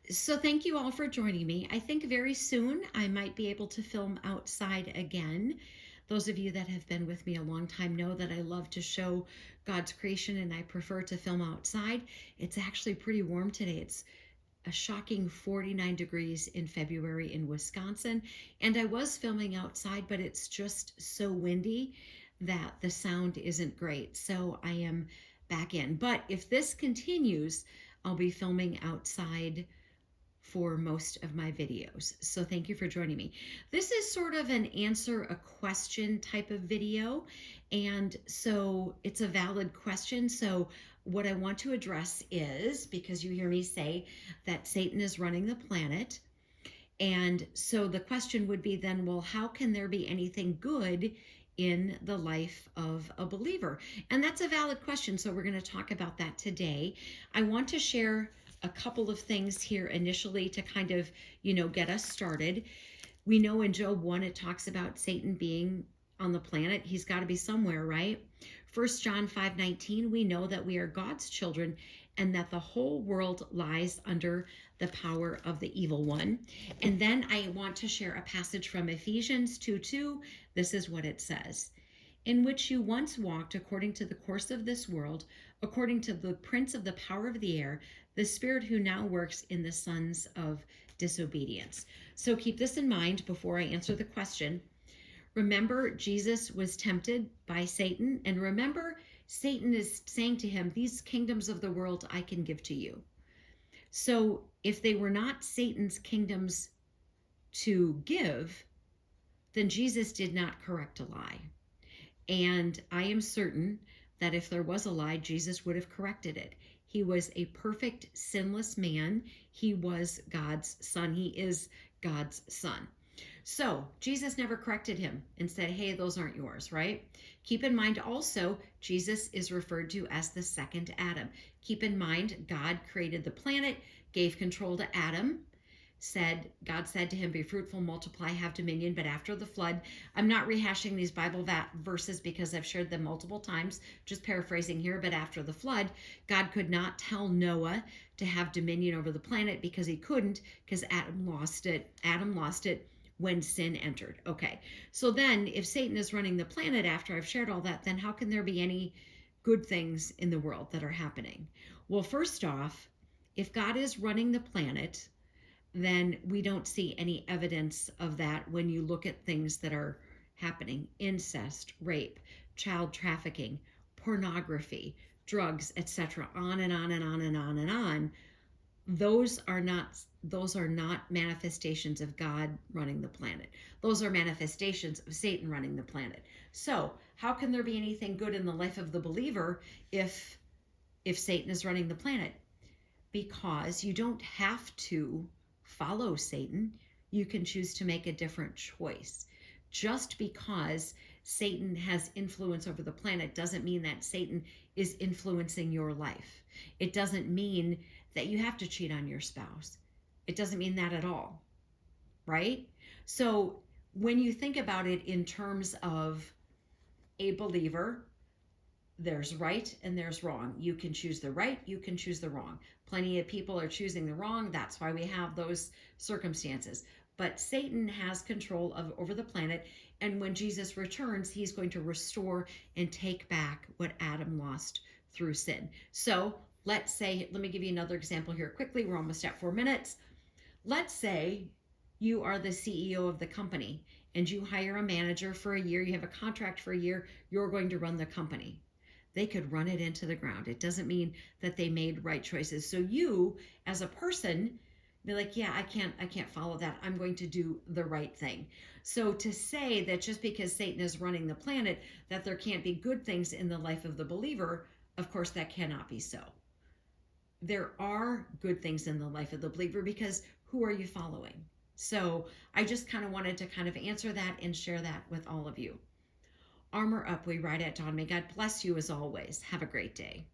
So thank you all for joining me. I think very soon I might be able to film outside again. Those of you that have been with me a long time know that I love to show God's creation and I prefer to film outside. It's actually pretty warm today. It's a shocking 49 degrees in February in Wisconsin. And I was filming outside, but it's just so windy that the sound isn't great. So I am back in. But if this continues, I'll be filming outside for most of my videos. So thank you for joining me. This is sort of an answer a question type of video. And so it's a valid question. So what I want to address is, because you hear me say that Satan is running the planet. And so the question would be then, well, how can there be anything good in the life of a believer? And that's a valid question. So we're going to talk about that today. I want to share a couple of things here initially to kind of, get us started. We know in Job 1, it talks about Satan being on the planet. He's got to be somewhere, right? 1 John 5:19, we know that we are God's children and that the whole world lies under the power of the evil one. And then I want to share a passage from Ephesians 2:2. This is what it says: in which you once walked according to the course of this world, according to the prince of the power of the air, the spirit who now works in the sons of disobedience. So keep this in mind before I answer the question. Remember, Jesus was tempted by Satan, and remember, Satan is saying to him, these kingdoms of the world I can give to you. So if they were not Satan's kingdoms to give, then Jesus did not correct a lie. And I am certain that if there was a lie, Jesus would have corrected it. He was a perfect, sinless man. He was God's son. He is God's son. So Jesus never corrected him and said, hey, those aren't yours, right? Keep in mind also, Jesus is referred to as the second Adam. Keep in mind, God created the planet, gave control to Adam. God said to him, be fruitful, multiply, have dominion. But after the flood, I'm not rehashing these Bible verses because I've shared them multiple times, just paraphrasing here. But after the flood, God could not tell Noah to have dominion over the planet because he couldn't, because Adam lost it when sin entered. Okay, so then if Satan is running the planet after I've shared all that, then how can there be any good things in the world that are happening? Well, first off, if God is running the planet, then we don't see any evidence of that when you look at things that are happening: incest, rape, child trafficking, pornography, drugs, etc., on and on and on and on and on. Those are not manifestations of God running the planet. Those are manifestations of Satan running the planet. So how can there be anything good in the life of the believer if Satan is running the planet? Because you don't have to follow Satan. You can choose to make a different choice. Just because Satan has influence over the planet doesn't mean that Satan is influencing your life. It doesn't mean that you have to cheat on your spouse. It doesn't mean that at all, right? So when you think about it in terms of a believer, there's right and there's wrong. You can choose the right, you can choose the wrong. Plenty of people are choosing the wrong. That's why we have those circumstances. But Satan has control over the planet. And when Jesus returns, he's going to restore and take back what Adam lost through sin. So let me give you another example here quickly. We're almost at 4 minutes. Let's say you are the CEO of the company and you hire a manager for a year. You have a contract for a year. You're going to run the company. They could run it into the ground. It doesn't mean that they made right choices. So you, as a person, be like, yeah, I can't follow that. I'm going to do the right thing. So to say that just because Satan is running the planet, that there can't be good things in the life of the believer, of course, that cannot be so. There are good things in the life of the believer, because who are you following? So I just kind of wanted to kind of answer that and share that with all of you. Armor up, we ride at dawn. May God bless you as always. Have a great day.